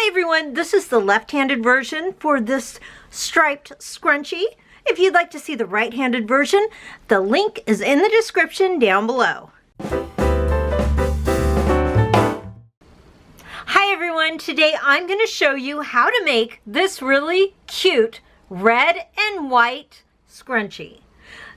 Hi everyone, this is the left-handed version for this striped scrunchie. If you'd like to see the right-handed version, the link is in the description down below. Hi everyone, today I'm going to show you how to make this really cute red and white scrunchie.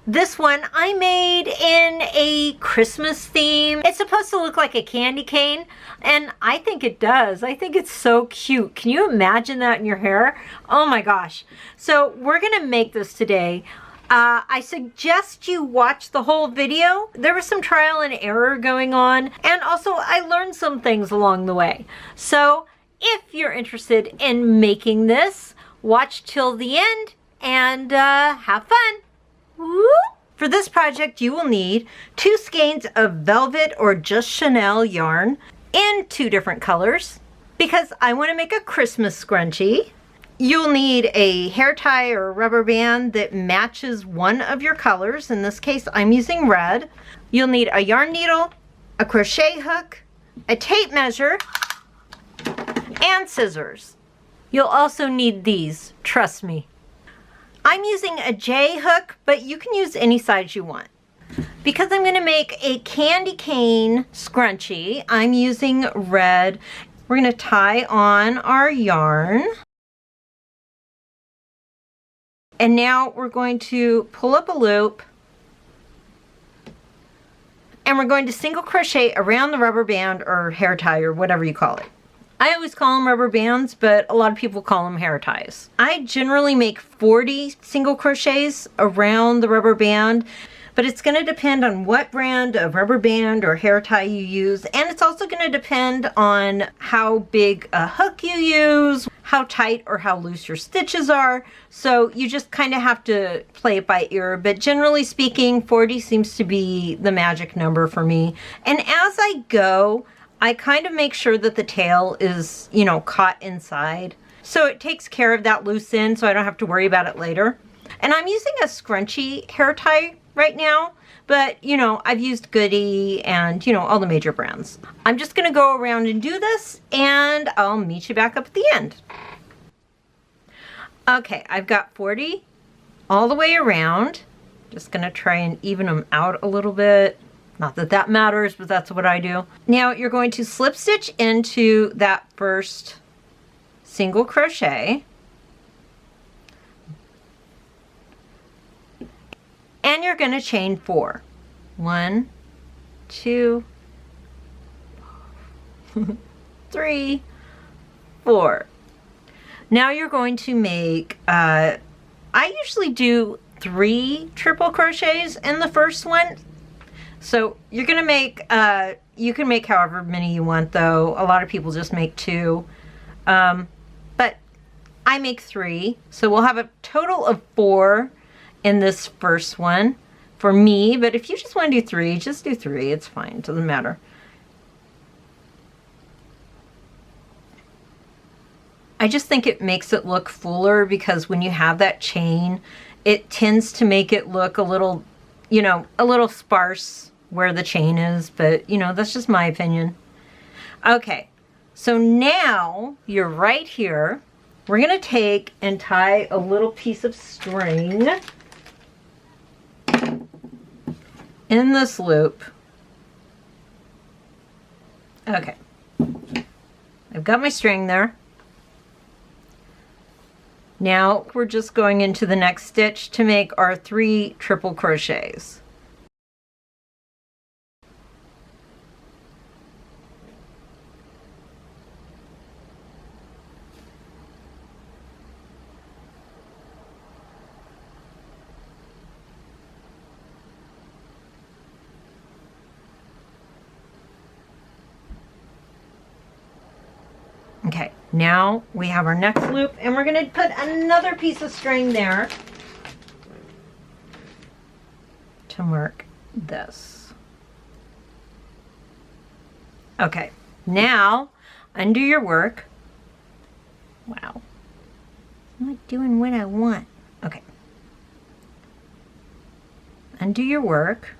This one I made in a Christmas theme. It's supposed to look like a candy cane, and I think it does. I think it's so cute. Can you imagine that in your hair? Oh my gosh. So we're gonna make this today. I suggest you watch the whole video. There was some trial and error going on, and also I learned some things along the way. So if you're interested in making this, watch till the end and have fun. For this project, you will need 2 skeins of velvet or just Chanel yarn in 2 different colors because I want to make a Christmas scrunchie. You'll need a hair tie or rubber band that matches one of your colors. In this case, I'm using red. You'll need a yarn needle, a crochet hook, a tape measure, and scissors. You'll also need these, trust me. I'm using a J hook, but you can use any size you want. Because I'm going to make a candy cane scrunchie, I'm using red. We're going to tie on our yarn. And now we're going to pull up a loop. And we're going to single crochet around the rubber band or hair tie or whatever you call it. I always call them rubber bands, but a lot of people call them hair ties. I generally make 40 single crochets around the rubber band, but it's going to depend on what brand of rubber band or hair tie you use, and it's also going to depend on how big a hook you use, how tight or how loose your stitches are. So you just kind of have to play it by ear, but generally speaking, 40 seems to be the magic number for me. And as I go, I kind of make sure that the tail is, you know, caught inside. So it takes care of that loose end so I don't have to worry about it later. And I'm using a scrunchie hair tie right now, but you know, I've used Goody and, you know, all the major brands. I'm just gonna go around and do this and I'll meet you back up at the end. Okay, I've got 40 all the way around. Just gonna try and even them out a little bit. Not that that matters, but that's what I do. Now you're going to slip stitch into that first single crochet. And you're going to chain 4. 1, 2, 3, 4. Now you're going to make, I usually do 3 triple crochets in the first one. So you're going to make, you can make however many you want though. A lot of people just make 2. But I make 3. So we'll have a total of 4 in this first one for me. But if you just want to do 3, just do 3. It's fine. It doesn't matter. I just think it makes it look fuller because when you have that chain, it tends to make it look a little, you know, a little sparse where the chain is, but you know, that's just my opinion. Okay, so now you're right here. We're gonna take and tie a little piece of string in this loop. Okay, I've got my string there. Now we're just going into the next stitch to make our 3 triple crochets. Okay, now we have our next loop and we're going to put another piece of string there to mark this. Okay, now undo your work. Wow, I'm not doing what I want. Okay, undo your work.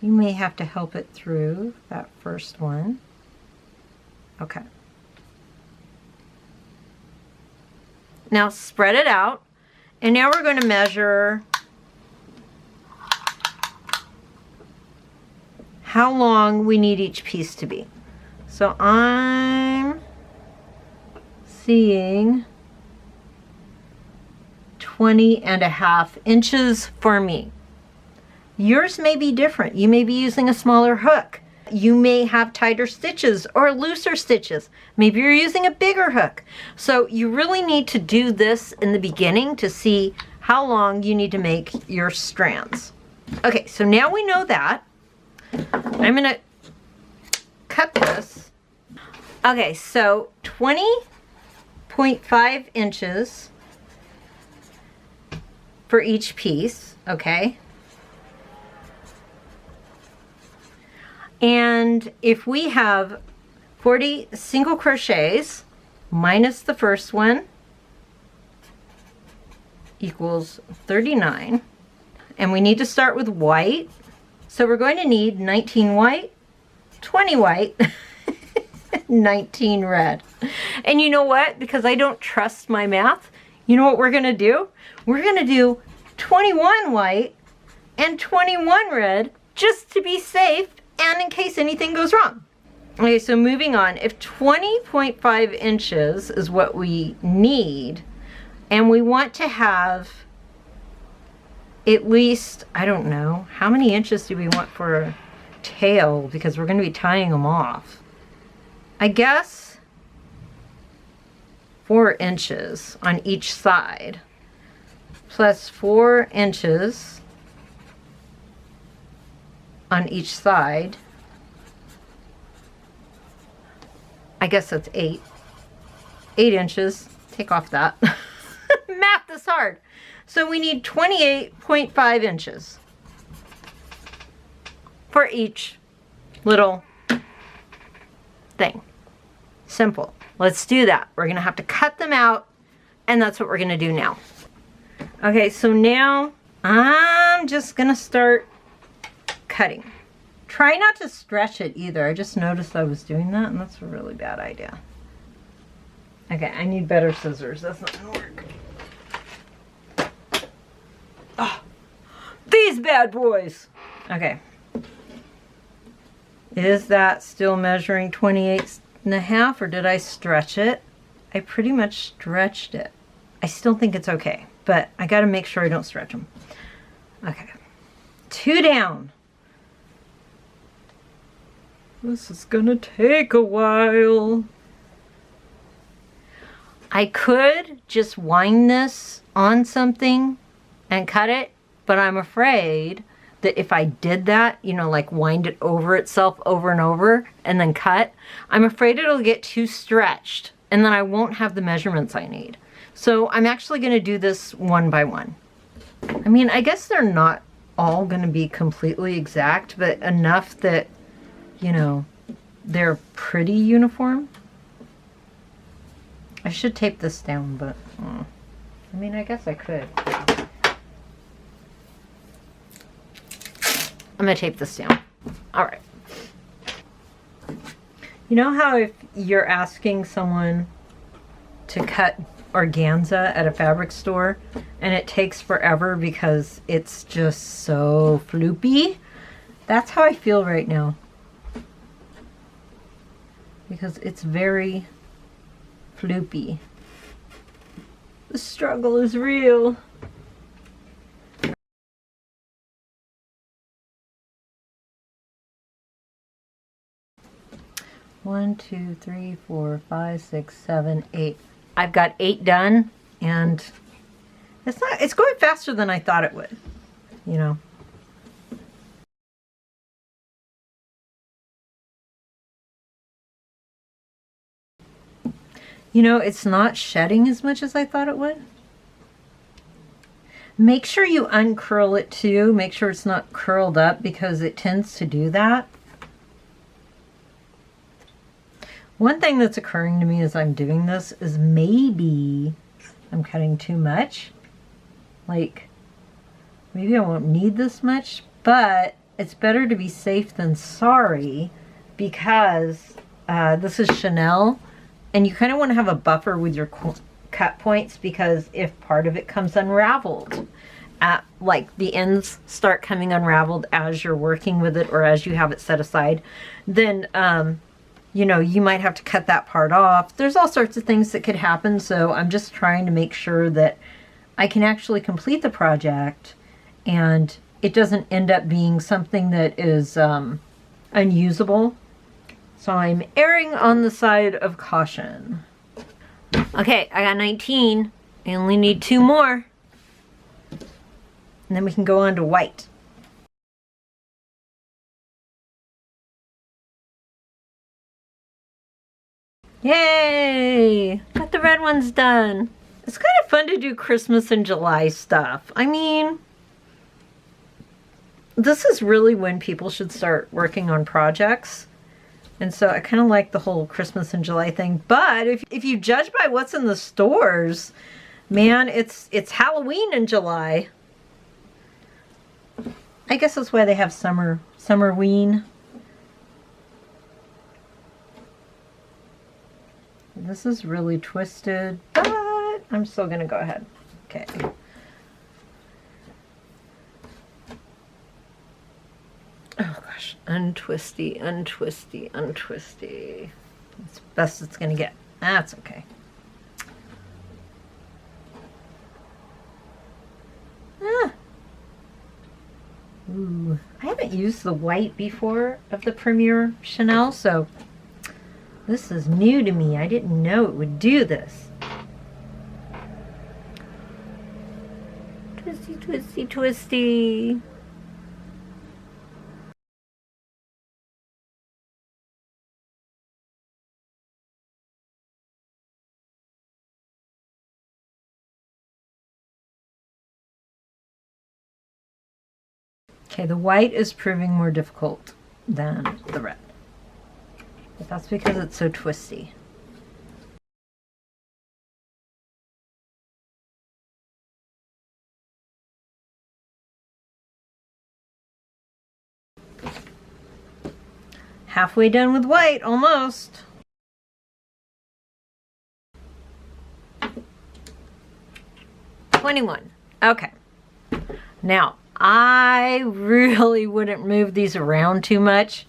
You may have to help it through that first one. Okay. Now spread it out, and now we're going to measure how long we need each piece to be. So I'm seeing 20.5 inches for me. Yours may be different. You may be using a smaller hook. You may have tighter stitches or looser stitches. Maybe you're using a bigger hook. So you really need to do this in the beginning to see how long you need to make your strands. Okay, so now we know that. I'm gonna cut this. Okay, so 20.5 inches for each piece, okay? And if we have 40 single crochets minus the first one equals 39. And we need to start with white. So we're going to need 19 white, 20 white, 19 red. And you know what? Because I don't trust my math, you know what we're going to do? We're going to do 21 white and 21 red just to be safe and in case anything goes wrong. Okay, so moving on. If 20.5 inches is what we need, and we want to have at least, I don't know, how many inches do we want for a tail? Because we're going to be tying them off. I guess 4 inches on each side, plus 4 inches on each side. I guess that's 8 inches. Take off that. Math is hard. So we need 28.5 inches for each little thing. Simple. Let's do that. We're going to have to cut them out, and that's what we're going to do now. Okay, so now I'm just going to start cutting. Try not to stretch it either. I just noticed I was doing that, and that's a really bad idea. Okay, I need better scissors. That's not going to work. Oh, these bad boys. Okay. Is that still measuring 28.5, or did I stretch it? I pretty much stretched it. I still think it's okay, but I got to make sure I don't stretch them. Okay. 2 down. This is gonna take a while. I could just wind this on something and cut it, but I'm afraid that if I did that, you know, like wind it over itself over and over and then cut, I'm afraid it'll get too stretched and then I won't have the measurements I need. So I'm actually gonna do this one by one. I mean, I guess they're not all gonna be completely exact, but enough that, you know, they're pretty uniform. I should tape this down, but I mean, I guess I could. I'm gonna tape this down. All right. You know how if you're asking someone to cut organza at a fabric store and it takes forever because it's just so floopy? That's how I feel right now. Because it's very floopy. The struggle is real. One, 2, 3, 4, 5, 6, 7, 8. I've got 8 done, and it's going faster than I thought it would, you know. You know, it's not shedding as much as I thought it would. Make sure you uncurl it too. Make sure it's not curled up because it tends to do that. One thing that's occurring to me as I'm doing this is maybe I'm cutting too much. Like, maybe I won't need this much, but it's better to be safe than sorry, because this is Chanel, and you kind of want to have a buffer with your cut points, because if part of it comes unraveled, like the ends start coming unraveled as you're working with it or as you have it set aside, then you know, you might have to cut that part off. There's all sorts of things that could happen, so I'm just trying to make sure that I can actually complete the project and it doesn't end up being something that is unusable. So I'm erring on the side of caution. Okay, I got 19. I only need 2 more. And then we can go on to white. Yay! Got the red ones done. It's kind of fun to do Christmas and July stuff. I mean, this is really when people should start working on projects. And so I kind of like the whole Christmas and July thing. But if you judge by what's in the stores, man, it's Halloween in July. I guess that's why they have Summerween. This is really twisted, but I'm still gonna go ahead. Okay. Oh gosh, untwisty, untwisty, untwisty. It's best it's gonna get. That's okay. Ah. Ooh, I haven't used the white before of the Premier Chanel, so this is new to me. I didn't know it would do this. Twisty, twisty, twisty. Okay, the white is proving more difficult than the red. But that's because it's so twisty. Halfway done with white, almost. $21. Okay. Now, I really wouldn't move these around too much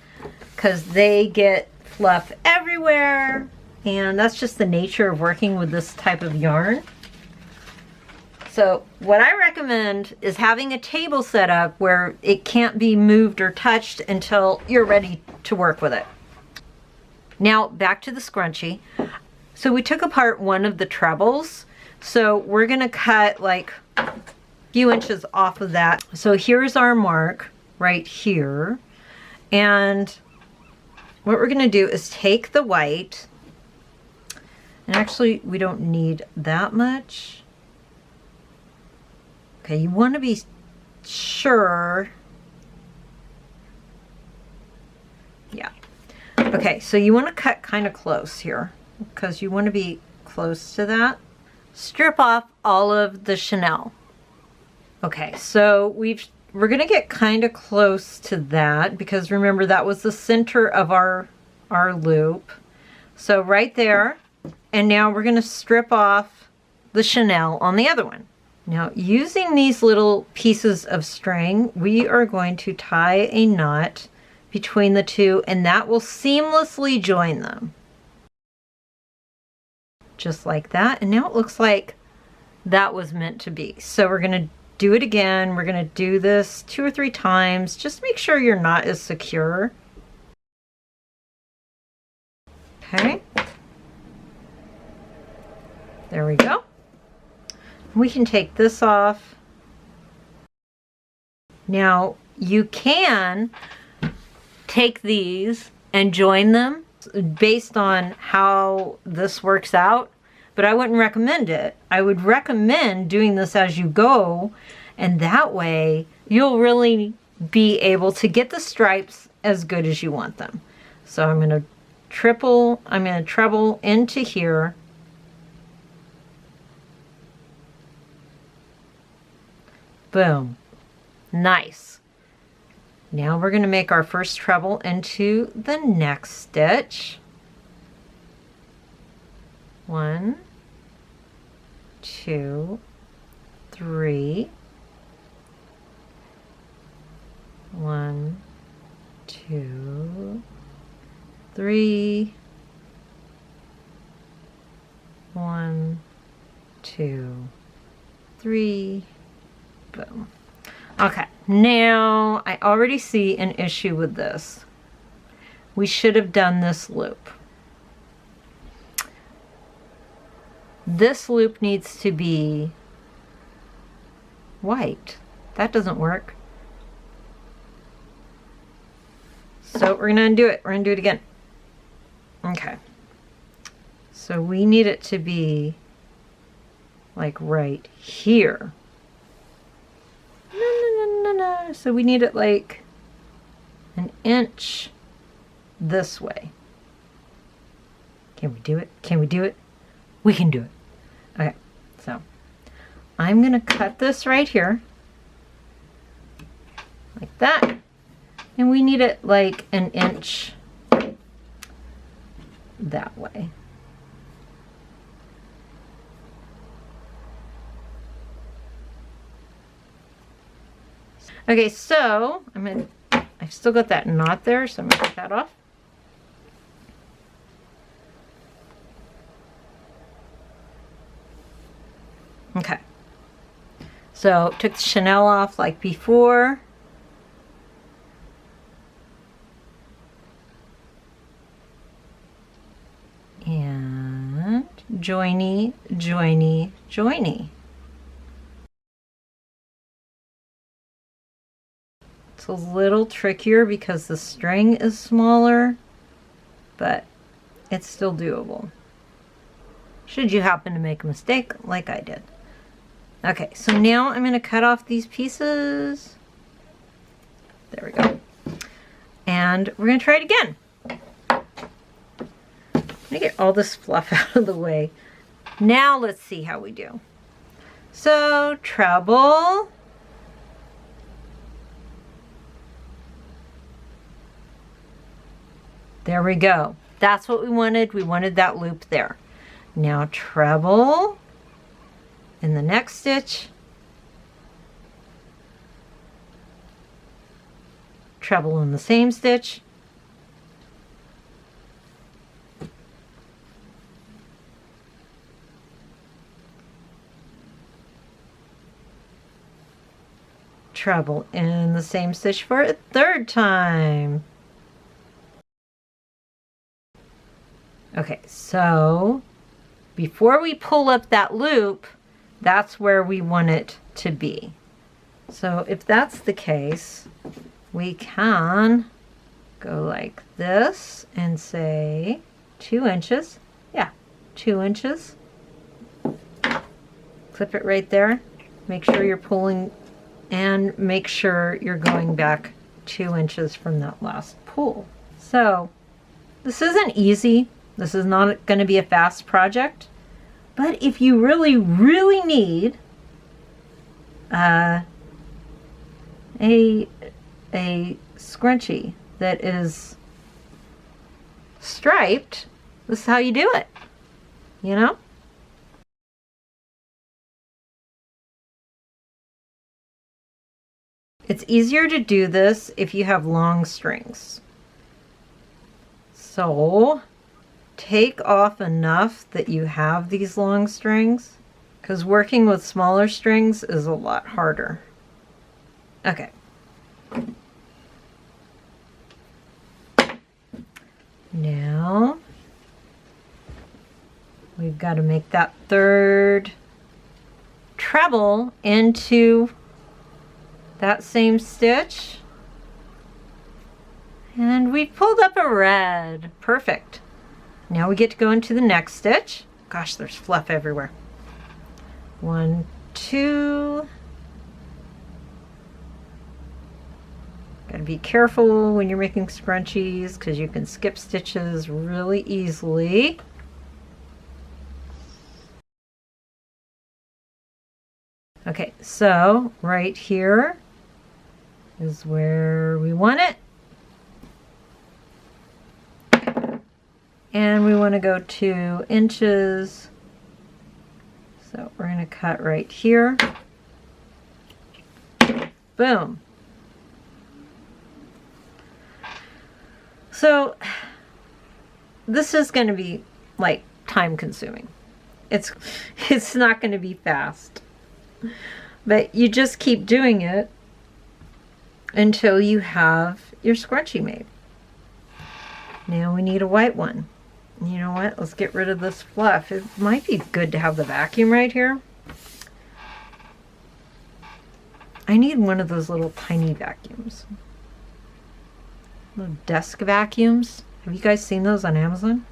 because they get fluff everywhere, and that's just the nature of working with this type of yarn. So what I recommend is having a table set up where it can't be moved or touched until you're ready to work with it. Now back to the scrunchie. So we took apart one of the trebles, so we're gonna cut like a few inches off of that. So here's our mark right here, and what we're gonna do is take the white, and actually we don't need that much. Okay, you want to be sure. Yeah. Okay, so you want to cut kind of close here because you want to be close to that. Strip off all of the Chanel. Okay, so we're gonna get kind of close to that because remember that was the center of our loop. So right there, and now we're gonna strip off the Chanel on the other one. Now using these little pieces of string, we are going to tie a knot between the two, and that will seamlessly join them. Just like that, and now it looks like that was meant to be. So we're gonna do it again. We're gonna do this 2 or 3 times. Just make sure your knot is secure. Okay. There we go. We can take this off. Now you can take these and join them based on how this works out, but I wouldn't recommend it. I would recommend doing this as you go, and that way you'll really be able to get the stripes as good as you want them. So I'm going to treble into here. Boom. Nice. Now we're going to make our first treble into the next stitch. 1, 2, 3. 1, 2, 3. 1, 2, 3. Boom. Okay, now I already see an issue with this. We should have done this loop. This loop needs to be white. That doesn't work. So we're going to undo it. We're going to do it again. Okay. So we need it to be like right here. No. So we need it like an inch this way. Can we do it? Can we do it? We can do it. Okay, so I'm going to cut this right here like that. And we need it like an inch that way. Okay, so I've still got that knot there, so I'm going to take that off. Okay, so took the Chanel off like before. And joiny, joiny, joiny. It's a little trickier because the string is smaller, but it's still doable. Should you happen to make a mistake like I did. Okay, so now I'm going to cut off these pieces. There we go. And we're going to try it again. Let me get all this fluff out of the way. Now let's see how we do. So treble. There we go. That's what we wanted. We wanted that loop there. Now treble in the next stitch. Treble in the same stitch. Treble in the same stitch for a third time. Okay, so before we pull up that loop, that's where we want it to be. So if that's the case, we can go like this and say 2 inches. Yeah, 2 inches. Clip it right there. Make sure you're pulling and make sure you're going back 2 inches from that last pull. So this isn't easy. This is not going to be a fast project, but if you really, really need a scrunchie that is striped, this is how you do it, you know? It's easier to do this if you have long strings. So take off enough that you have these long strings, because working with smaller strings is a lot harder. Okay. Now we've got to make that third treble into that same stitch, and we pulled up a red. Perfect. Now we get to go into the next stitch. Gosh, there's fluff everywhere. 1, 2. Gotta be careful when you're making scrunchies because you can skip stitches really easily. Okay, so right here, is where we want it. And we want to go 2 inches. So we're going to cut right here. Boom. So this is going to be like time consuming. It's not going to be fast. But you just keep doing it until you have your scrunchie made. Now we need a white one. You know what? Let's get rid of this fluff. It might be good to have the vacuum right here. I need one of those little tiny vacuums. Little desk vacuums. Have you guys seen those on Amazon?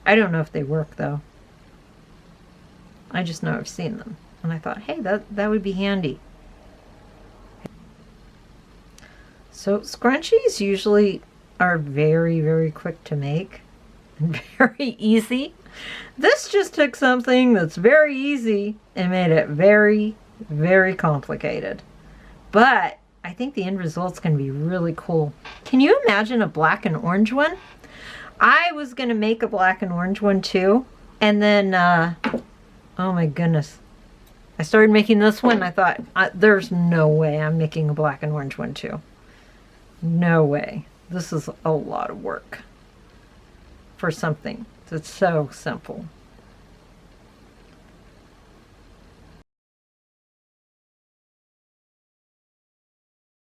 I don't know if they work though. I just know I've seen them. And I thought, hey, that would be handy. So scrunchies usually are very, very quick to make and very easy. This just took something that's very easy and made it very, very complicated. But I think the end result's going to be really cool. Can you imagine a black and orange one? I was going to make a black and orange one too. And then, oh my goodness. I started making this one. I thought, there's no way I'm making a black and orange one too. No way. This is a lot of work for something that's so simple.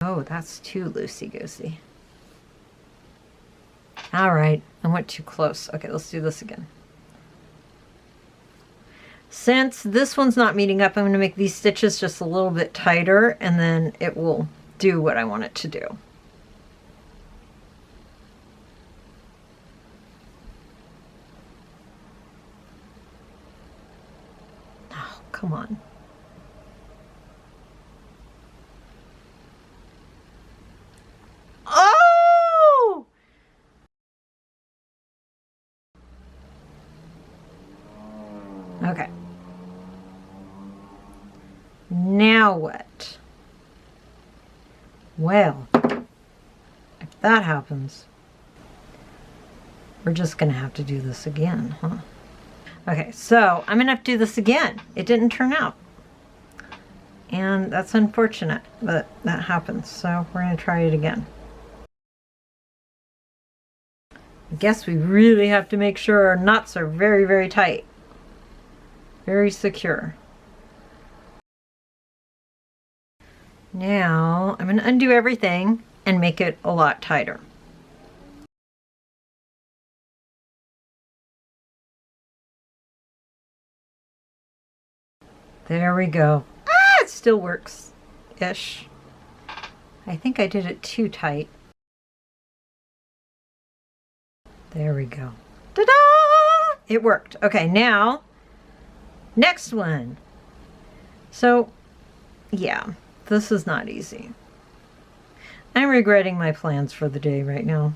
Oh, that's too loosey-goosey. All right, I went too close. Okay, let's do this again. Since this one's not meeting up, I'm going to make these stitches just a little bit tighter, and then it will do what I want it to do. Oh, come on. Oh! Okay. Now what? Well, if that happens, we're just going to have to do this again, huh? Okay, so I'm going to have to do this again. It didn't turn out. And that's unfortunate, but that happens. So we're going to try it again. I guess we really have to make sure our knots are very, very tight. Very secure. Now I'm going to undo everything and make it a lot tighter. There we go. Ah, it still works-ish. I think I did it too tight. There we go. Ta-da! It worked. Okay, now, next one. So, yeah, this is not easy. I'm regretting my plans for the day right now.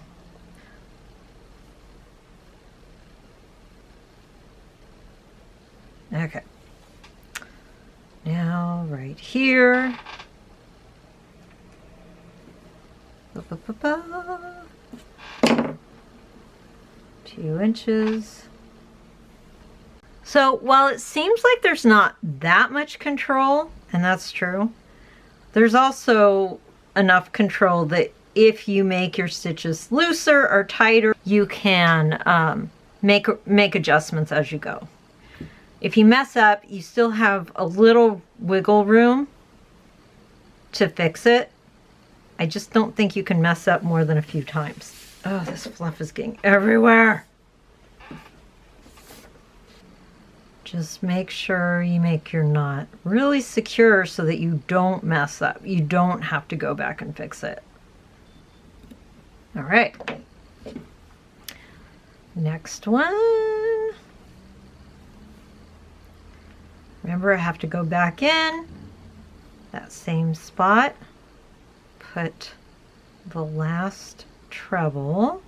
Okay. Now, right here. 2 inches. So while it seems like there's not that much control, and that's true, there's also enough control that if you make your stitches looser or tighter, you can make adjustments as you go. If you mess up, you still have a little wiggle room to fix it. I just don't think you can mess up more than a few times. Oh, this fluff is getting everywhere. Just make sure you make your knot really secure so that you don't mess up. You don't have to go back and fix it. All right. Next one. Remember, I have to go back in that same spot, put the last treble,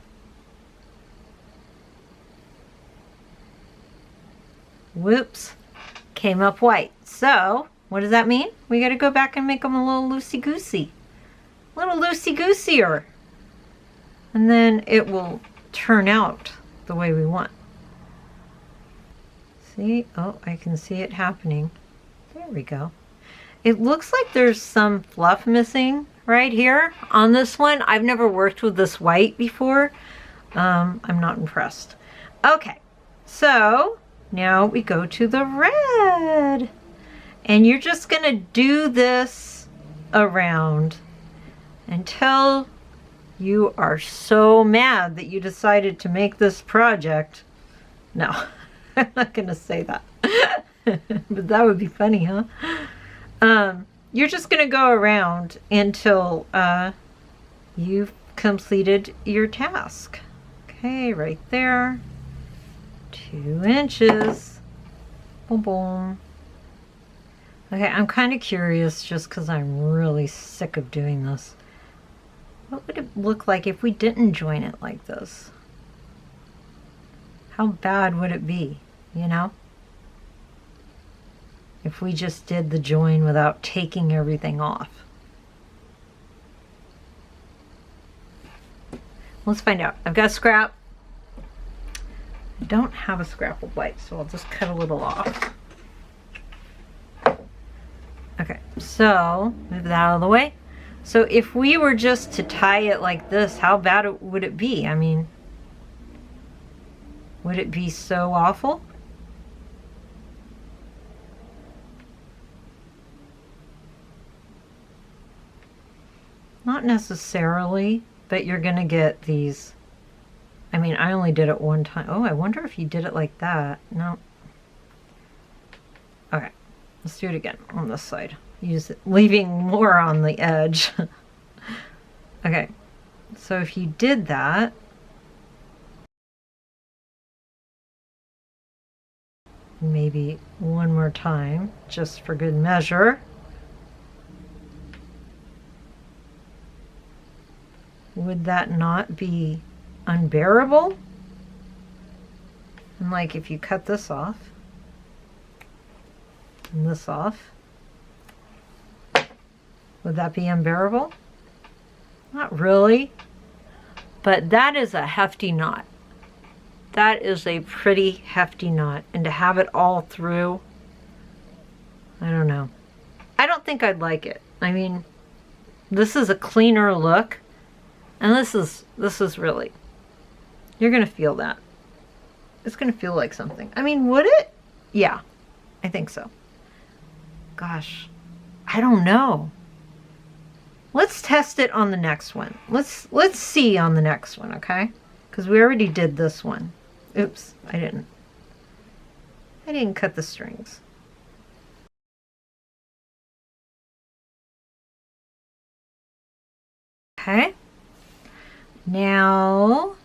whoops, came up white. So What does that mean? We got to go back and make them a little loosey-goosey. A little loosey-goosier. And then it will turn out the way we want. See? Oh, I can see it happening. There we go. It looks like there's some fluff missing right here on this one. I've never worked with this white before. I'm not impressed. Okay, so now we go to the red. And you're just going to do this around until you are so mad that you decided to make this project. No, I'm not going to say that. But that would be funny, huh? You're just going to go around until you've completed your task. Okay, right there. 2 inches. Boom, boom. Okay, I'm kind of curious just because I'm really sick of doing this. What would it look like if we didn't join it like this? How bad would it be, you know? If we just did the join without taking everything off. Let's find out. I've got a scrap. I don't have a scrap of white, so I'll just cut a little off. Okay, so move that out of the way. So if we were just to tie it like this, how bad would it be? I mean, would it be so awful? Not necessarily, but you're gonna get these. I mean, I only did it one time. Oh, I wonder if you did it like that. No. Okay. Let's do it again on this side. Use it, leaving more on the edge. Okay, so if you did that, maybe one more time, just for good measure. Would that not be unbearable? And like if you cut this off, and this off, would that be unbearable? Not really, but that is a hefty knot. That is a pretty hefty knot, and to have it all through, I don't know. I don't think I'd like it. I mean, this is a cleaner look, and this is really, you're gonna feel that. It's gonna feel like something. I mean, would it? Yeah, I think so. Gosh, I don't know. Let's test it on the next one. Let's see on the next one, okay? Because we already did this one. Oops, I didn't cut the strings. Okay. Now,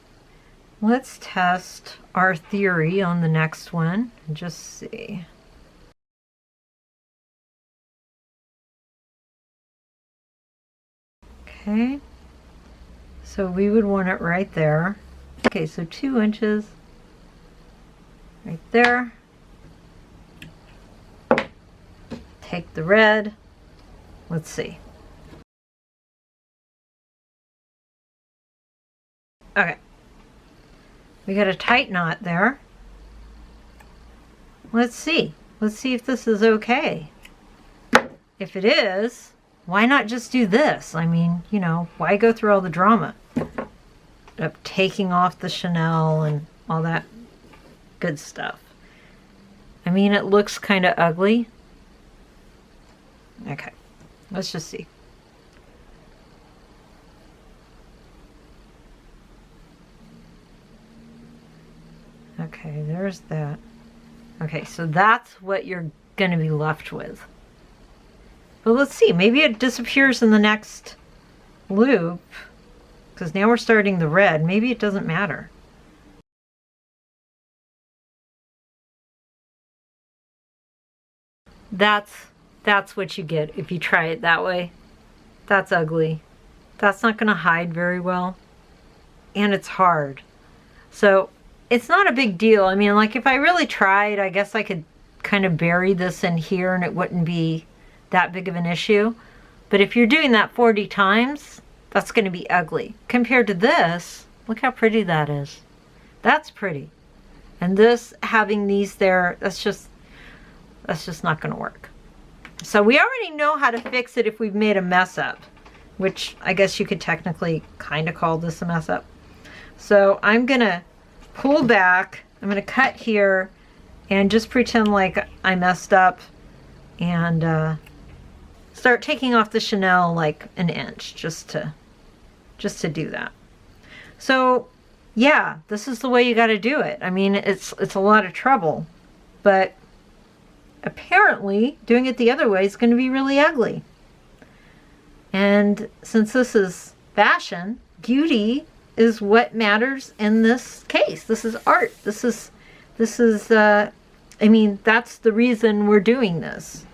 let's test our theory on the next one and just see. Okay, so we would want it right there. Okay, so 2 inches right there. Take the red. Let's see. Okay, we got a tight knot there. Let's see. Let's see if this is okay. If it is, why not just do this? I mean, you know, why go through all the drama of taking off the Chanel and all that good stuff? I mean, it looks kind of ugly. Okay, let's just see. Okay, there's that. Okay, so that's what you're going to be left with. But let's see, maybe it disappears in the next loop, because now we're starting the red. Maybe it doesn't matter. That's what you get if you try it that way. That's ugly. That's not going to hide very well. And it's hard. So it's not a big deal. I mean, like if I really tried, I guess I could kind of bury this in here and it wouldn't be that big of an issue. But if you're doing that 40 times, that's going to be ugly. Compared to this, look how pretty that is. That's pretty. And this, having these there, that's just not going to work. So we already know how to fix it if we've made a mess up, which I guess you could technically kind of call this a mess up. So I'm going to pull back. I'm going to cut here and just pretend like I messed up and start taking off the chenille like an inch just to do that. So yeah, this is the way you got to do it. I mean, it's a lot of trouble, but apparently doing it the other way is going to be really ugly. And since this is fashion, beauty is what matters in this case. This is art. This is I mean, that's the reason we're doing this.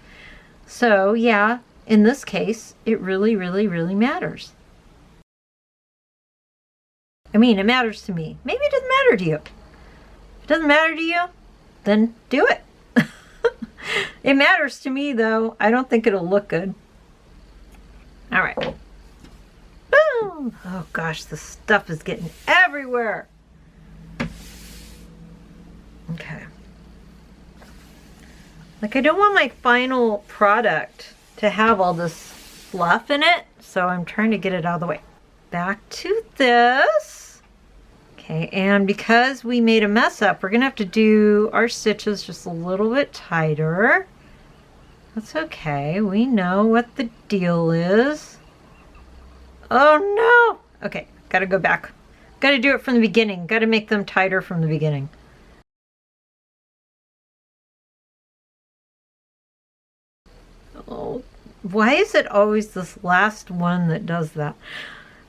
So yeah, in this case, it really, really, really matters. I mean, it matters to me. Maybe it doesn't matter to you. If it doesn't matter to you, then do it. It matters to me, though. I don't think it'll look good. All right. Boom! Oh, gosh, the stuff is getting everywhere. Okay. Like, I don't want my final product to have all this fluff in it, so I'm trying to get it out of the way. Back to this. Okay, and because we made a mess up, we're going to have to do our stitches just a little bit tighter. That's okay. We know what the deal is. Oh no! Okay, got to go back. Got to do it from the beginning. Got to make them tighter from the beginning. Oh, why is it always this last one that does that?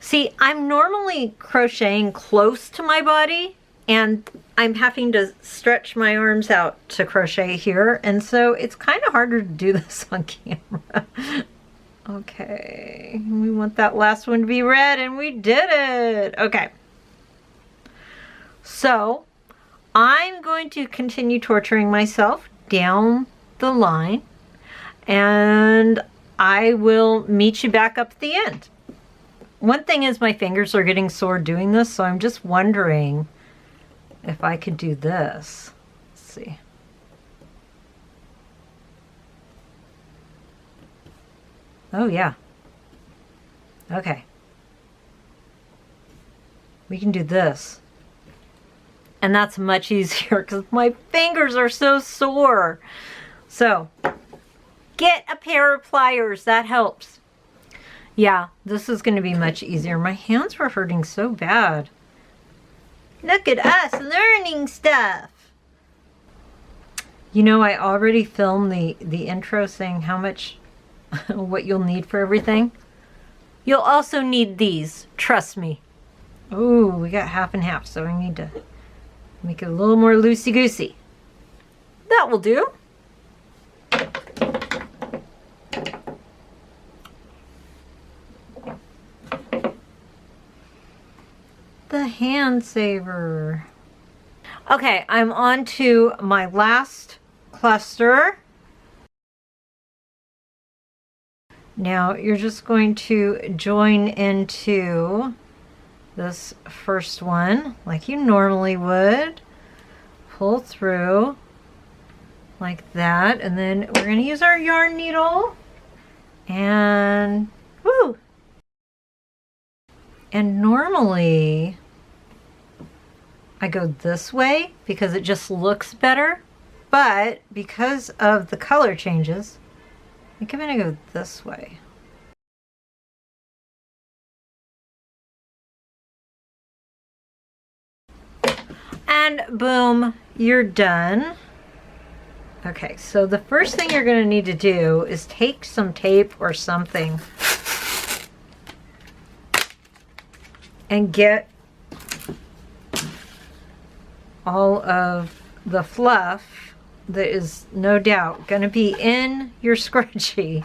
See, I'm normally crocheting close to my body, and I'm having to stretch my arms out to crochet here, and so it's kind of harder to do this on camera. Okay, we want that last one to be red, and we did it. Okay. So, I'm going to continue torturing myself down the line, and I will meet you back up at the end. One thing is my fingers are getting sore doing this, so I'm just wondering if I could do this. Let's see. Oh, yeah. Okay. We can do this. And that's much easier because my fingers are so sore. So, get a pair of pliers. That helps. Yeah, this is going to be much easier. My hands were hurting so bad. Look at us learning stuff. You know, I already filmed the intro saying how much, what you'll need for everything. You'll also need these, trust me. Ooh, we got half and half, so I need to make it a little more loosey-goosey. That will do. The hand saver. Okay, I'm on to my last cluster. Now you're just going to join into this first one like you normally would. Pull through like that, and then we're going to use our yarn needle and woo! And normally I go this way because it just looks better, but because of the color changes, I think I'm going to go this way. And boom, you're done. Okay, so the first thing you're going to need to do is take some tape or something and get all of the fluff that is no doubt going to be in your scrunchie.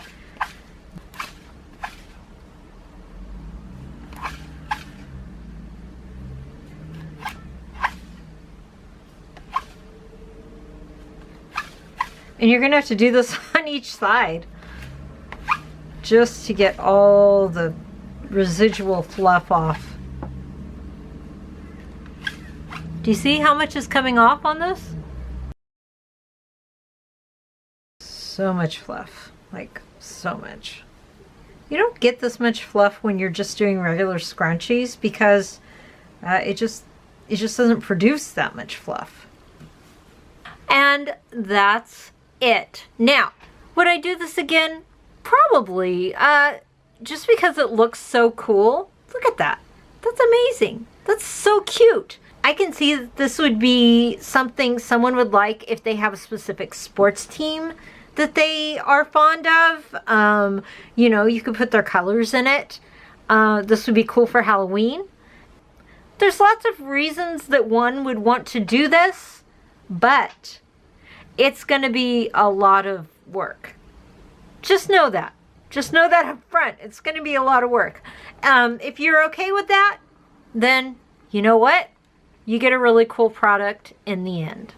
And you're going to have to do this on each side. just to get all the residual fluff off. Do you see how much is coming off on this? So much fluff, like so much. You don't get this much fluff when you're just doing regular scrunchies because it just doesn't produce that much fluff. And that's it. Now, would I do this again? Probably. Just because it looks so cool. Look at that. That's amazing. That's so cute. I can see that this would be something someone would like if they have a specific sports team that they are fond of. You know, you could put their colors in it. This would be cool for Halloween. There's lots of reasons that one would want to do this, but it's going to be a lot of work. Just know that. Just know that up front. It's going to be a lot of work. If you're okay with that, then you know what? You get a really cool product in the end.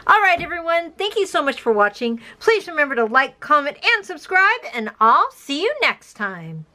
All right, everyone. Thank you so much for watching. Please remember to like, comment, and subscribe, and I'll see you next time.